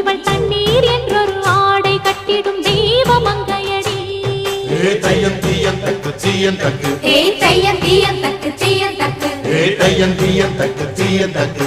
இவள் தண்ணீர் என்றொரு ஆடை கட்டிடும் தெய்வ மங்கையடி. தையம் தீயம் தக்கு தீயம் தக்கு தையம் தீயம் தக்கு தீயம் தக்கு தையம் தீயம் தக்கு தீயம் தக்கு